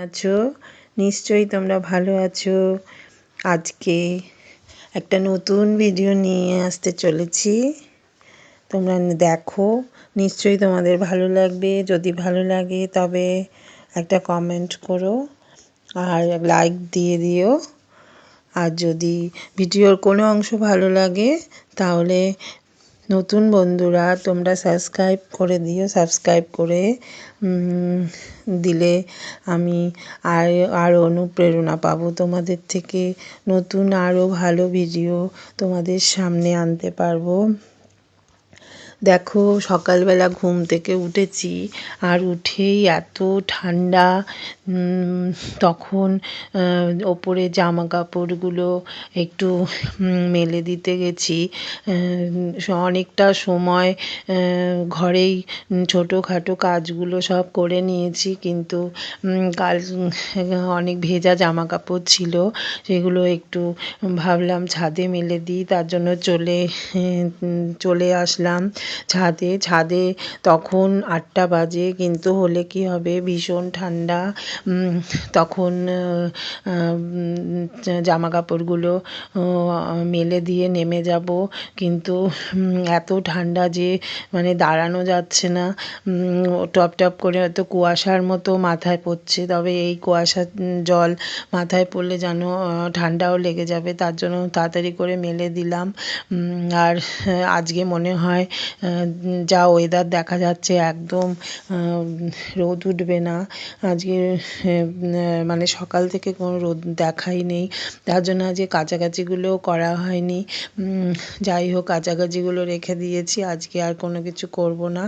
আছো? নিশ্চয়ই তোমরা ভালো আছো। আজকে একটা নতুন ভিডিও নিয়ে আসতে চলেছি, তোমরা দেখো, নিশ্চয়ই তোমাদের ভালো লাগবে। যদি ভালো লাগে তবে একটা কমেন্ট করো আর লাইক দিয়ে দিও। আর যদি ভিডিওর কোনো অংশ ভালো লাগে তাহলে নতুন বন্ধুরা তোমরা সাবস্ক্রাইব করে দিও। সাবস্ক্রাইব করে দিলে আমি আরও অনুপ্রেরণা পাবো তোমাদের থেকে, নতুন আরও ভালো ভিডিও তোমাদের সামনে আনতে পারবো। দেখো, সকালবেলা ঘুম থেকে উঠেছি আর উঠেই এত ঠান্ডা, তখন ওপরে জামা কাপড়গুলো একটু মেলে দিতে গেছি। অনেকটা সময় ঘরেই ছোটোখাটো কাজগুলো সব করে নিয়েছি, কিন্তু কাল অনেক ভেজা জামা কাপড় ছিল, সেগুলো একটু ভাবলাম ছাদে মেলে দিই, তার জন্য চলে আসলাম ছাদে। তখন 8টা বাজে, কিন্তু হলে কি হবে, ভীষণ ঠান্ডা। তখন জামা কাপড়গুলো মেলে দিয়ে নেমে যাব, কিন্তু এত ঠান্ডা যে মানে দাঁড়ানো যাচ্ছে না। টপ টপ করে হয়তো কুয়াশার মতো মাথায় পড়ছে, তবে এই কুয়াশার জল মাথায় পড়লে যেন ঠান্ডাও লেগে যাবে, তার জন্য তাড়াতাড়ি করে মেলে দিলাম। আর আজকে মনে হয় যা ওয়েদার দেখা যাচ্ছে একদম রোদ উঠবে না আজকে, মানে সকাল থেকে কোনো রোদ দেখাই নেই, তার জন্য আজকে কাচাকাচিগুলোও করা হয়নি। যাই হোক, কাচাকাচিগুলো রেখে দিয়েছি, আজকে আর কোনো কিছু করব না।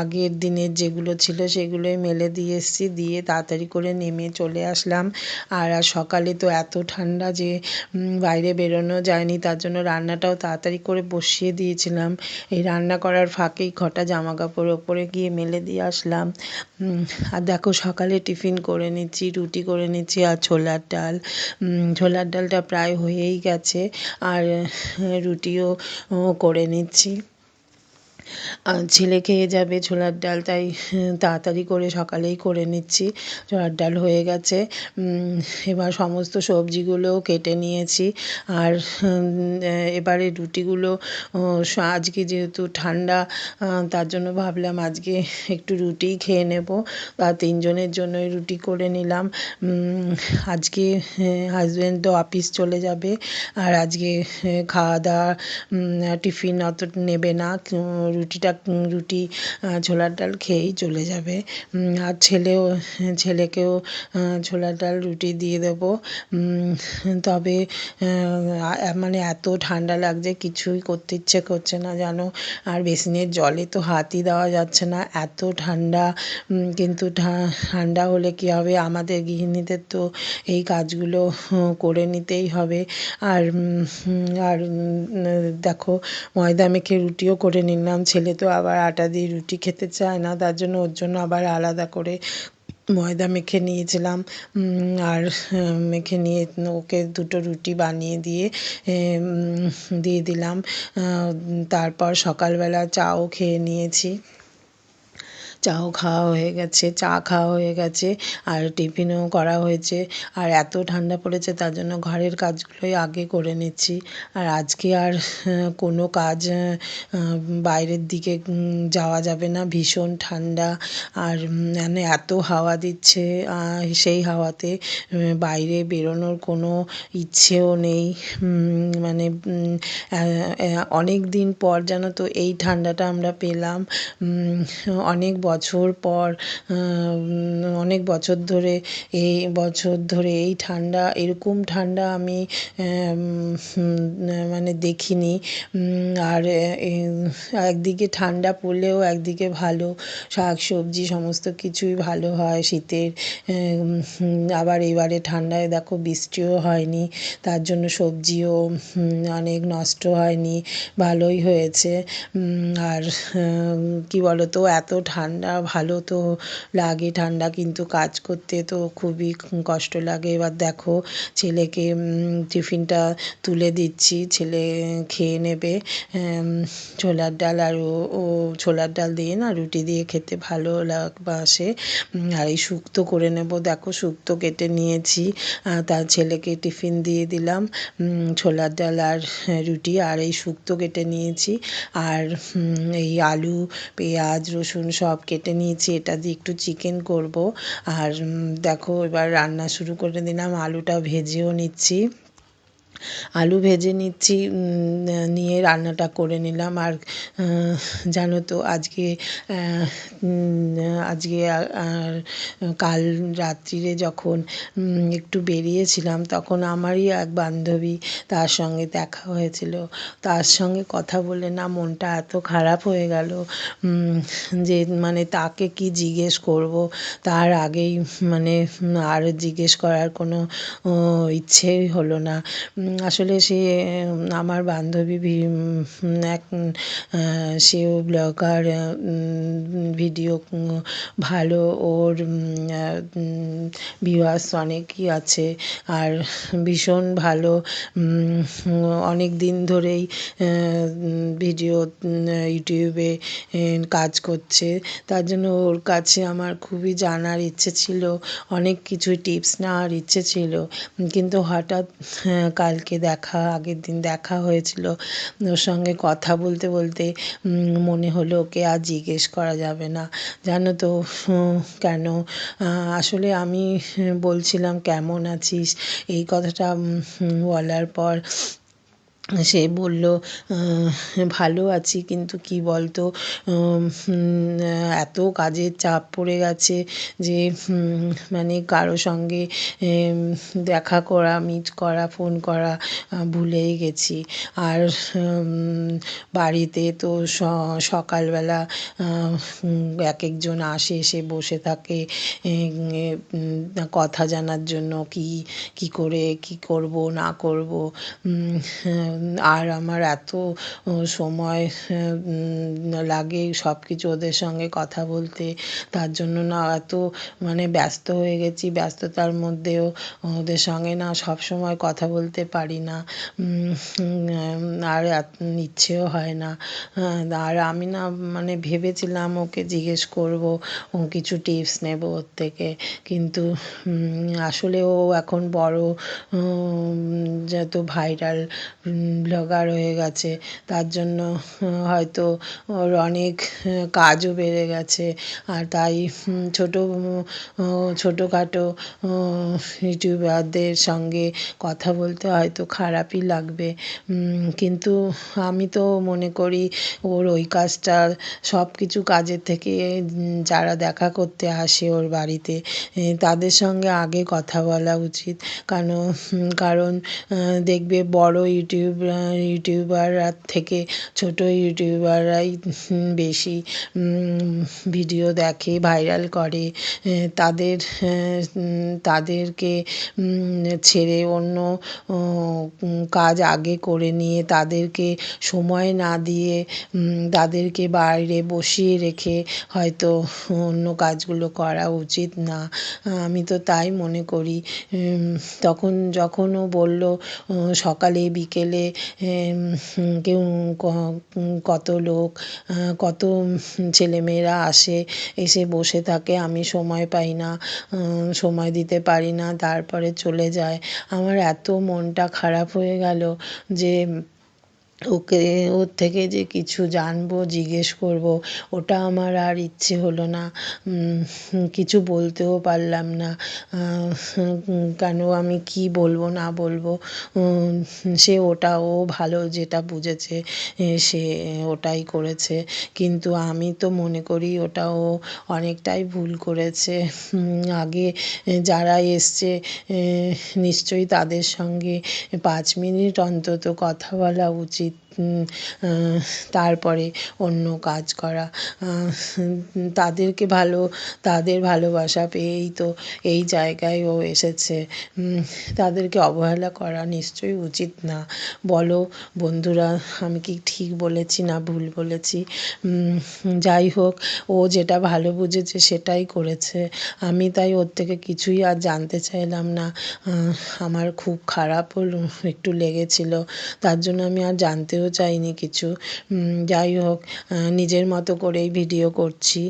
আগের দিনের যেগুলো ছিল সেগুলোই মেলে দিয়ে এসেছি, দিয়ে তাড়াতাড়ি করে নেমে চলে আসলাম। আর সকালে তো এত ঠান্ডা যে বাইরে বেরোনো যায়নি, তার জন্য রান্নাটাও তাড়াতাড়ি করে বসিয়ে দিয়েছিলাম। এই রান্না করার ফাঁকেই কটা জামা কাপড় ওপরে গিয়ে মেলে দিয়ে আসলাম। আর দেখো, সকালে টিফিন করে নিচ্ছি, রুটি করে নিচ্ছি আর ছোলার ডাল। ছোলার ডালটা প্রায় হয়েই গেছে, আর রুটিও করে নিচ্ছি। ছেলে খেয়ে যাবে ছোলার ডাল, তাই তাড়াতাড়ি করে সকালেই করে নিচ্ছি। ছোলার ডাল হয়ে গেছে, এবার সমস্ত সবজিগুলোও কেটে নিয়েছি। আর এবারে রুটিগুলো আজকে যেহেতু ঠান্ডা, তার জন্য ভাবলাম আজকে একটু রুটিই খেয়ে নেব, তা 3 জনের জন্যই রুটি করে নিলাম। আজকে হাজব্যান্ড তো অফিস চলে যাবে, আর আজকে খাওয়া দাওয়া টিফিন অত নেবে না, রুটি ছোলার ডাল খেয়েই চলে যাবে। আর ছেলেকেও ছোলার ডাল রুটি দিয়ে দেবো। তবে মানে এত ঠান্ডা লাগছে, কিছুই করতে ইচ্ছে করছে না জানো, আর বেসিনের জলে তো হাতই দেওয়া যাচ্ছে না, এত ঠান্ডা। কিন্তু ঠান্ডা হলে কী হবে, আমাদের গৃহিণীদের তো এই কাজগুলো করে নিতেই হবে। আর দেখো, ময়দা মেখে রুটিও করে নিলাম। ছেলে তো আবার আটা দিয়ে রুটি খেতে চায় না, তার জন্য ওর জন্য আবার আলাদা করে ময়দা মেখে নিয়েছিলাম। আর মেখে নিয়ে ওকে 2টো রুটি বানিয়ে দিয়ে দিলাম। তারপর সকালবেলা চাও খেয়ে নিয়েছি, চা খাওয়া হয়ে গেছে, আর টিফিনও করা হয়েছে। আর এত ঠান্ডা পড়েছে, তার জন্য ঘরের কাজগুলোই আগে করে নিচ্ছি। আর আজকে আর কোনো কাজ বাইরের দিকে যাওয়া যাবে না, ভীষণ ঠান্ডা। আর মানে এত হাওয়া দিচ্ছে, সেই হাওয়াতে বাইরে বেরোনোর কোনো ইচ্ছেও নেই। মানে অনেক দিন পর জানো তো এই ঠান্ডাটা আমরা পেলাম। অনেক বছর ধরে এই ঠান্ডা, এরকম ঠান্ডা আমি মানে দেখিনি। আর একদিকে ঠান্ডা পড়লেও একদিকে ভালো, শাক সবজি সমস্ত কিছুই ভালো হয় শীতের। আবার এবারে ঠান্ডায় দেখো বৃষ্টিও হয়নি, তার জন্য সবজিও অনেক নষ্ট হয়নি, ভালোই হয়েছে। আর কি বলো তো, এত ঠান্ডা ঠান্ডা ভালো তো লাগে ঠান্ডা, কিন্তু কাজ করতে তো খুবই কষ্ট লাগে। এবার দেখো ছেলেকে টিফিনটা তুলে দিচ্ছি, ছেলে খেয়ে নেবে ছোলার ডাল, আর ও ছোলার ডাল দিয়ে না রুটি দিয়ে খেতে ভালো বাসে। আর এই শুক্তো করে নেব, দেখো শুক্তো কেটে নিয়েছি, তার ছেলেকে টিফিন দিয়ে দিলাম ছোলার ডাল আর রুটি, আর এই শুক্তো কেটে নিয়েছি, আর এই আলু পেঁয়াজ রসুন সব কেটে নিয়েছি, এটা দিয়ে একটু চিকেন করব। আর দেখো এবার রান্না শুরু করে দিলাম, আলুটা ভেজেও নিচ্ছি, আলু ভেজে নিচ্ছি, নিয়ে রান্নাটা করে নিলাম। আর জানো তো আজকে আজকে আর কাল রাত্রিরে যখন একটু বেরিয়েছিলাম, তখন আমারই এক বান্ধবী, তার সঙ্গে দেখা হয়েছিল। তার সঙ্গে কথা বলে না মনটা এত খারাপ হয়ে গেল যে মানে তাকে কি জিজ্ঞেস করব, তার আগেই মানে আর জিজ্ঞেস করার কোনো ইচ্ছেই হলো না। আসলে সে আমার বান্ধবী এক সেও ব্লগার, ভিডিও ভালো, ওর ভিউয়ার্স অনেকই আছে, আর ভীষণ ভালো, অনেক দিন ধরেই ভিডিও ইউটিউবে কাজ করছে। তার জন্য ওর কাছে আমার খুবই জানার ইচ্ছে ছিল, অনেক কিছু টিপস নেওয়ার ইচ্ছে ছিল, কিন্তু হঠাৎ কালকে আগের দিন দেখা হয়েছিল, ওর সঙ্গে কথা বলতে বলতে মনে হলো ওকে আর জিজ্ঞেস করা যাবে না। জানো তো কেন? আসলে আমি বলছিলাম কেমন আছিস, এই কথাটা বলার পর সে বলল ভালো আছি, কিন্তু কি বলতো এত কাজের চাপ পড়ে গেছে যে মানে কারো সঙ্গে দেখা করা, মিট করা, ফোন করা ভুলেই গেছি। আর বাড়িতে তো সকালবেলা এক একজন আসে, এসে বসে থাকে কথা জানার জন্য, কি করে কি করব না করব। আর আমার এত সময় লাগে সব কিছু ওদের সঙ্গে কথা বলতে, তার জন্য না এত মানে ব্যস্ত হয়ে গেছি, ব্যস্ততার মধ্যেও ওদের সঙ্গে না সব সময় কথা বলতে পারি না, আর ইচ্ছেও হয় না। আর আমি না মানে ভেবেছিলাম ওকে জিজ্ঞেস করব, কিছু টিপস নেব ওর থেকে, কিন্তু আসলে ও এখন বড়, যত ভাইরাল ব্লগার হয়ে গেছে, তার জন্য হয়তো ওর অনেক কাজও বেড়ে গেছে, আর তাই ছোটোখাটো ইউটিউবারদের সঙ্গে কথা বলতে হয়তো খারাপই লাগবে, কিন্তু আমি তো মনে করি ওর ওই কাজটা সব কিছু কাজের থেকে যারা দেখা করতে আসে ওর বাড়িতে তাদের সঙ্গে আগে কথা বলা উচিত। কারণ দেখবে বড় ইউটিউবাররা থেকে ছোট ইউটিউবাররাই বেশি ভিডিও দেখে, ভাইরাল করে, তাদেরকে ছেড়ে অন্য কাজ আগে করে নিয়ে তাদেরকে সময় না দিয়ে তাদেরকে বাইরে বসিয়ে রেখে হয়তো অন্য কাজগুলো করা উচিত না, আমি তো তাই মনে করি। যখন ও বলল সকালে বিকেলে কেউ কত লোক, কত ছেলেমেয়েরা এসে বসে থাকে, আমি সময় পাই না, সময় দিতে পারি না, তারপরে চলে যায়, আমার এত মনটা খারাপ হয়ে গেল যে ওর থেকে যে কিছু জানবো, জিজ্ঞেস করব, ওটা আমার আর ইচ্ছে হলো না, কিছু বলতেও পারলাম না, কেন আমি কি বলবো না বলবো, ও ভালো যেটা বুঝেছে সে ওটাই করেছে, কিন্তু আমি তো মনে করি ওটা ও অনেকটাই ভুল করেছে। আগে যারা এসছে নিশ্চয়ই তাদের সঙ্গে 5 মিনিট অন্তত কথা বলা উচিত, তারপরে অন্য কাজ করা। তাদেরকে তাদের ভালোবাসা পেয়েই তো এই জায়গায় ও এসেছে। তাদেরকে অবহেলা করা নিশ্চয়ই উচিত না। বলো বন্ধুরা, আমি কি ঠিক বলেছি না ভুল বলেছি? যাই হোক, ও যেটা ভালো বুঝেছে সেটাই করেছে। আমি তাই ওর থেকে কিছুই আর জানতে চাইলাম না। আমার খুব খারাপ হলো, একটু লেগেছিল, তার জন্য আমি আর জানতেও চাইনি কিছু। যাই হোক, নিজের মতো করেই ভিডিও করছি।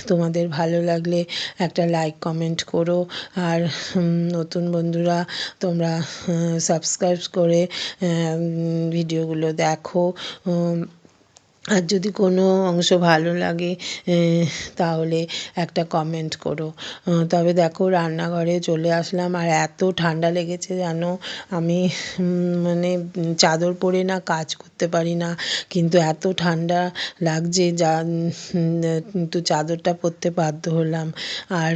তোমাদের ভালো লাগলে একটা লাইক কমেন্ট করো। আর নতুন বন্ধুরা তোমরা সাবস্ক্রাইব করে ভিডিওগুলো দেখো। আর যদি কোনো অংশ ভালো লাগে তাহলে একটা কমেন্ট করো। তবে দেখো, রান্নাঘরে চলে আসলাম আর এত ঠান্ডা লেগেছে জানো, আমি মানে চাদর পরে না কাজ করতে পারি না, কিন্তু এত ঠান্ডা লাগছে কিন্তু চাদরটা পরতে বাধ্য হলাম। আর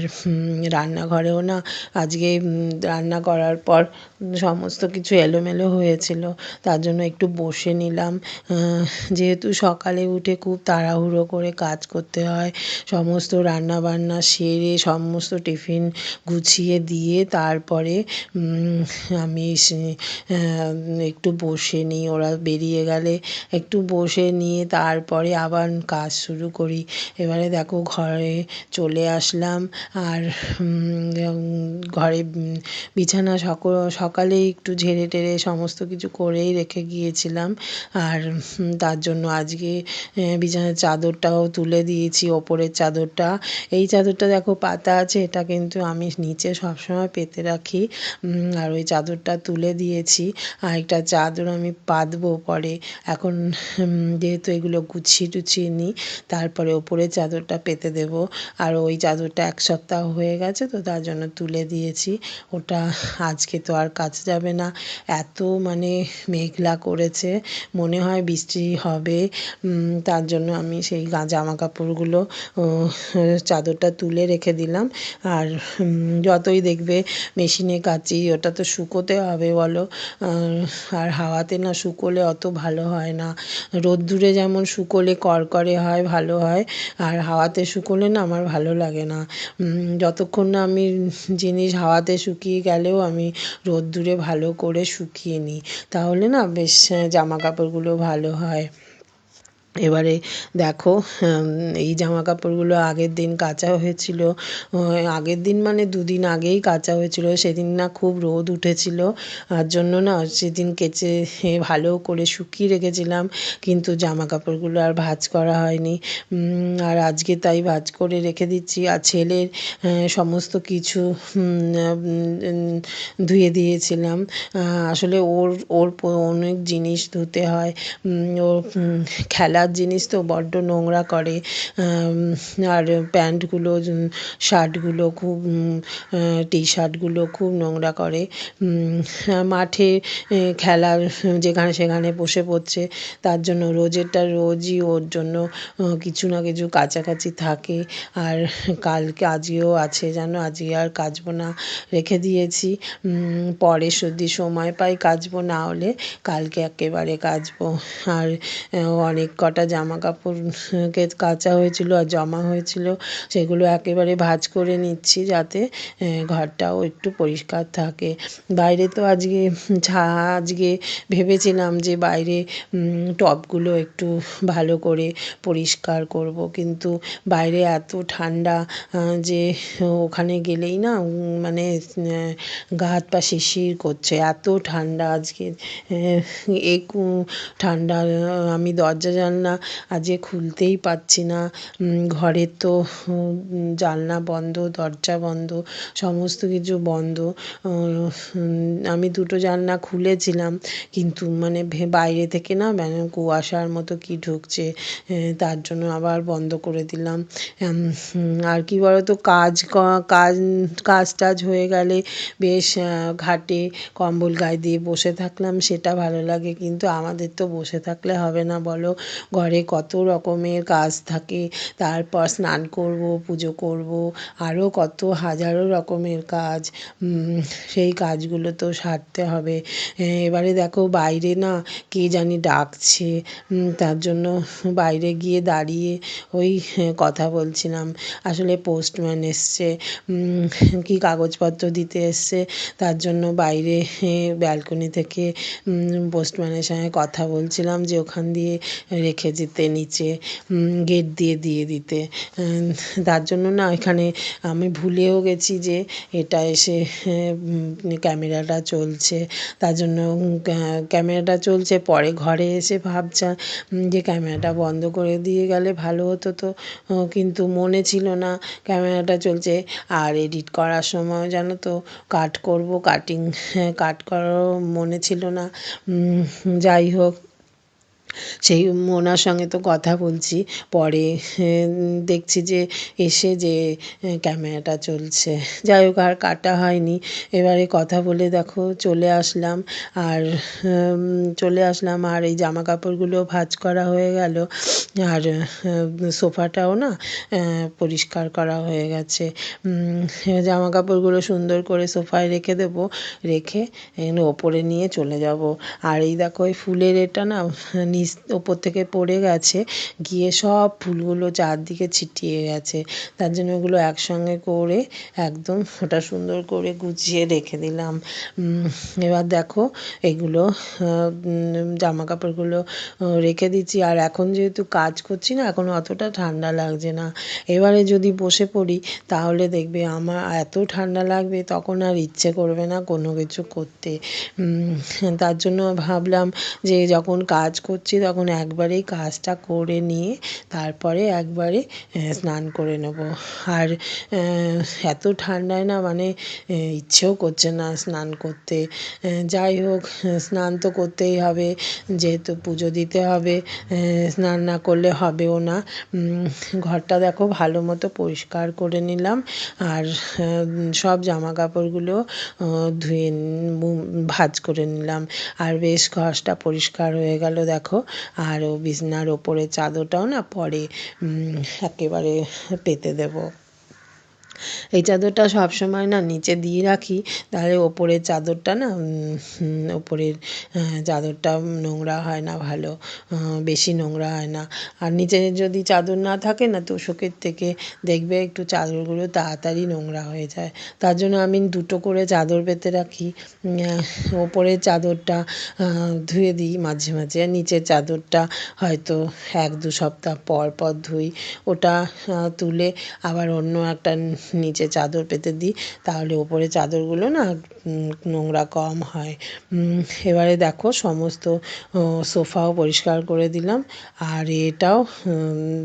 রান্নাঘরেও না আজকে রান্না করার পর সমস্ত কিছু এলোমেলো হয়েছিল, তার জন্য একটু বসে নিলাম। যেহেতু সকালে উঠে খুব তাড়াহুড়ো করে কাজ করতে হয়, সমস্ত রান্নাবান্না সেরে সমস্ত টিফিন গুছিয়ে দিয়ে তারপরে আমি একটু বসে নিই। ওরা বেরিয়ে গেলে একটু বসে নিয়ে তারপরে আবার কাজ শুরু করি। এবারে দেখো ঘরে চলে আসলাম আর ঘরে বিছানা সকালেই একটু ঝেড়ে টেড়ে সমস্ত কিছু করেই রেখে গিয়েছিলাম। আর তার জন্য আজকে বিছানার চাদরটাও তুলে দিয়েছি, ওপরের চাদরটা। এই চাদরটা দেখো পাতা আছে, এটা কিন্তু আমি নিচে সবসময় পেতে রাখি। আর ওই চাদরটা তুলে দিয়েছি। আরেকটা চাদর আমি পাতবো পরে। এখন যেহেতু এগুলো গুছিয়ে টুছিয়ে নিই, তারপরে ওপরের চাদরটা পেতে দেবো। আর ওই চাদরটা 1 সপ্তাহ হয়ে গেছে তো, তার জন্য তুলে দিয়েছি। ওটা আজকে তো আর কাচা যাবে না, এত মানে মেঘলা করেছে, মনে হয় বৃষ্টি হবে। তার জন্য আমি সেই জামা কাপড়গুলো চাদরটা তুলে রেখে দিলাম। আর যতই দেখবে মেশিনে কাচি, ওটা তো শুকোতে হবে বলো। আর হাওয়াতে না শুকোলে অত ভালো হয় না। রোদ্দুরে যেমন শুকোলে কড়কড়ে হয়, ভালো হয়, আর হাওয়াতে শুকোলে না আমার ভালো লাগে না। যতক্ষণ না আমি জিনিস হাওয়াতে শুকিয়ে গেলেও আমি রোদ্দুরে ভালো করে শুকিয়ে নিই, তাহলে না বেশ জামা কাপড়গুলো ভালো হয়। এবারে দেখো, এই জামা কাপড়গুলো আগের দিন কাচা হয়েছিল। আগের দিন মানে 2 দিন আগেই কাচা হয়েছিল। সেদিন না খুব রোদ উঠেছিল, তার জন্য না সেদিন কেচে ভালো করে শুকিয়ে রেখেছিলাম, কিন্তু জামা কাপড়গুলো আর ভাঁজ করা হয়নি। আর আজকে তাই ভাঁজ করে রেখে দিচ্ছি। আর ছেলের সমস্ত কিছু ধুয়ে দিয়েছিলাম। আসলে ওর অনেক জিনিস ধুতে হয়। ওর খেলার জিনিস তো বড্ড নোংরা করে। আর প্যান্টগুলো, শার্টগুলো খুব, টি শার্টগুলো খুব নোংরা করে। মাঠে খেলার যেখানে সেখানে বসে পড়ছে, তার জন্য রোজই ওর জন্য কিছু না কিছু কাচাকাচি থাকে। আর আজকেও আছে জানো, আজকে আর কাচবো না, রেখে দিয়েছি। পরে যদি সময় পাই কাচবো, না হলে কালকে একেবারে কাচবো। আর অনেক কটা জামা কাপড় কাচা হয়েছিল আর জমা হয়েছিল, সেগুলো একেবারে ভাঁজ করে নিচ্ছি যাতে ঘরটাও একটু পরিষ্কার থাকে। বাইরে তো আজকে ভেবেছিলাম যে বাইরে টবগুলো একটু ভালো করে পরিষ্কার করব, কিন্তু বাইরে এত ঠান্ডা যে ওখানে গেলেই না মানে গা হাত পা শিরশির করছে, এত ঠান্ডা আজকে। এই ঠান্ডা আমি দরজা জানলা আজকে খুলতেই পারছি না। ঘরের তো জানলা বন্ধ, দরজা বন্ধ, সমস্ত কিছু বন্ধ। আমি 2টো জানলা খুলেছিলাম, কিন্তু মানে বাইরে থেকে না মানে কুয়াশার মতো কি ঢুকছে, তার জন্য আবার বন্ধ করে দিলাম। আর কি বলতো, কাজ টাজ হয়ে গেলে বেশ ঘাটে কম্বল গায়ে দিয়ে বসে থাকলাম, সেটা ভালো লাগে। কিন্তু আমাদের তো বসে থাকলে হবে না বলো, ঘরে কত রকমের কাজ থাকে, তারপর স্নান করব, পুজো করব, আরও কত হাজারো রকমের কাজ, সেই কাজগুলো তো সারতে হবে। এবারে দেখো বাইরে না কে জানি ডাকছে, তার জন্য বাইরে গিয়ে দাঁড়িয়ে ওই কথা বলছিলাম। আসলে পোস্টম্যান এসছে, কি কাগজপত্র দিতে এসছে, তার জন্য বাইরে ব্যালকনি থেকে পোস্টম্যানের সঙ্গে কথা বলছিলাম যে ওখান দিয়ে রেখে যেতে নিচে, গেট দিয়ে দিয়ে দিতে। তার জন্য না এখানে আমি ভুলেও গেছি যে এটা এসে ক্যামেরাটা চলছে, তার জন্য ক্যামেরাটা চলছে, পরে ঘরে এসে ভাবছি যে ক্যামেরাটা বন্ধ করে দিয়ে গেলে ভালো হতো, তো কিন্তু মনে ছিল না ক্যামেরাটা চলছে। আর এডিট করার সময় জানো তো কাট করব, কাট করারও মনে ছিল না। যাই হোক, সেই ওনার সঙ্গে তো কথা বলছি, পরে দেখছি যে এসে যে ক্যামেরাটা চলছে। যাই হোক, আর কাটা হয়নি। এবারে কথা বলে দেখো চলে আসলাম, আর এই জামা কাপড়গুলো ভাঁজ করা হয়ে গেল, আর সোফাটাও না পরিষ্কার করা হয়ে গেছে। জামা কাপড়গুলো সুন্দর করে সোফায় রেখে দেবো, রেখে ওপরে নিয়ে চলে যাব। আর এই দেখো এই ফুলের এটা না নিচ ওপর থেকে পড়ে গেছে, গিয়ে সব ফুলগুলো চারদিকে ছিটিয়ে গেছে, তার জন্য ওগুলো একসঙ্গে করে একদম ওটা সুন্দর করে গুছিয়ে রেখে দিলাম। এবার দেখো এগুলো জামা কাপড়গুলো রেখে দিচ্ছি। আর এখন যেহেতু কাজ করছি না, এখন অতটা ঠান্ডা লাগছে না। এবারে যদি বসে পড়ি তাহলে দেখবে আমার এত ঠান্ডা লাগবে, তখন আর ইচ্ছে করবে না কোনো কিছু করতে। তার জন্য ভাবলাম যে যখন কাজ করছি তখন একবারেই কাজটা করে নিয়ে তারপরে একবারে স্নান করে নেব। আর এত ঠান্ডায় না মানে ইচ্ছেও করছে না স্নান করতে। যাই হোক, স্নান তো করতেই হবে, যেহেতু পুজো দিতে হবে, স্নান না করলে হবেও না। ঘরটা দেখো ভালো মতো পরিষ্কার করে নিলাম, আর সব জামা কাপড়গুলো ধুয়ে ভাঁজ করে নিলাম, আর বেশ ঘরটা পরিষ্কার হয়ে গেল দেখো। আর বিছানার ওপরে চাদরটাও না পরে একেবারে পেতে দেবো। এই চাদরটা সবসময় না নিচে দিয়ে রাখি, তাহলে ওপরের চাদরটা না ওপরের চাদরটা নোংরা হয় না, ভালো বেশি নোংরা হয় না। আর নিচে যদি চাদর না থাকে না, তোশকের থেকে দেখবে একটু চাদরগুলো তাড়াতাড়ি নোংরা হয়ে যায়। তার জন্য আমি দুটো করে চাদর পেতে রাখি। ওপরের চাদরটা ধুয়ে দিই মাঝে মাঝে, আর নিচের চাদরটা হয়তো 1-2 সপ্তাহ পর পর ধুই। ওটা তুলে আবার অন্য একটা নিচে চাদর পেতে দিই, তাহলে ওপরে চাদরগুলো না নোংরা কম হয়। এবারে দেখো সমস্ত সোফাও পরিষ্কার করে দিলাম, আর এটাও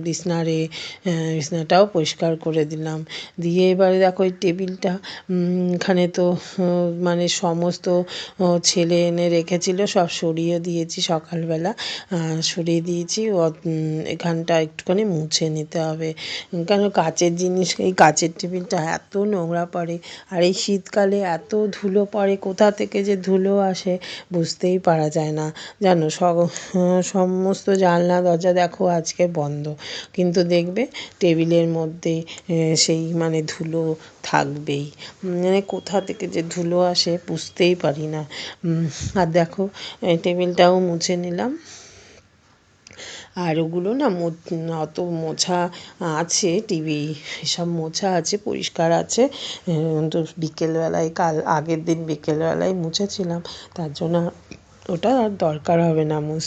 বিছানাটাও পরিষ্কার করে দিলাম। দিয়ে এবারে দেখো এই টেবিলটা, এখানে তো মানে সমস্ত ছেলে এনে রেখেছিল, সব সরিয়ে দিয়েছি সকালবেলা, সরিয়ে দিয়েছি। এখানটা একটুখানি মুছে নিতে হবে, কেন কাচের জিনিস, এই কাচের টেবিলটা এত নোংরা পড়ে, আর এই শীতকালে এত ধুলো পড়ে, কোথা থেকে যে ধুলো আসে বুঝতেই পারা যায় না জানো। সমস্ত জানলা দরজা দেখো আজকে বন্ধ, কিন্তু দেখবে টেবিলের মধ্যে সেই মানে ধুলো থাকবেই, মানে কোথা থেকে যে ধুলো আসে বুঝতেই পারি না। আর দেখো টেবিলটাও মুছে নিলাম, আর ওগুলো না অত মোছা আছে, টিভি এসব মোছা আছে, পরিষ্কার আছে, তো বিকেলবেলায় আগের দিন বিকেলবেলায় মুছেছিলাম, তার জন্য ওটা আর দরকার হবে না মুছতে।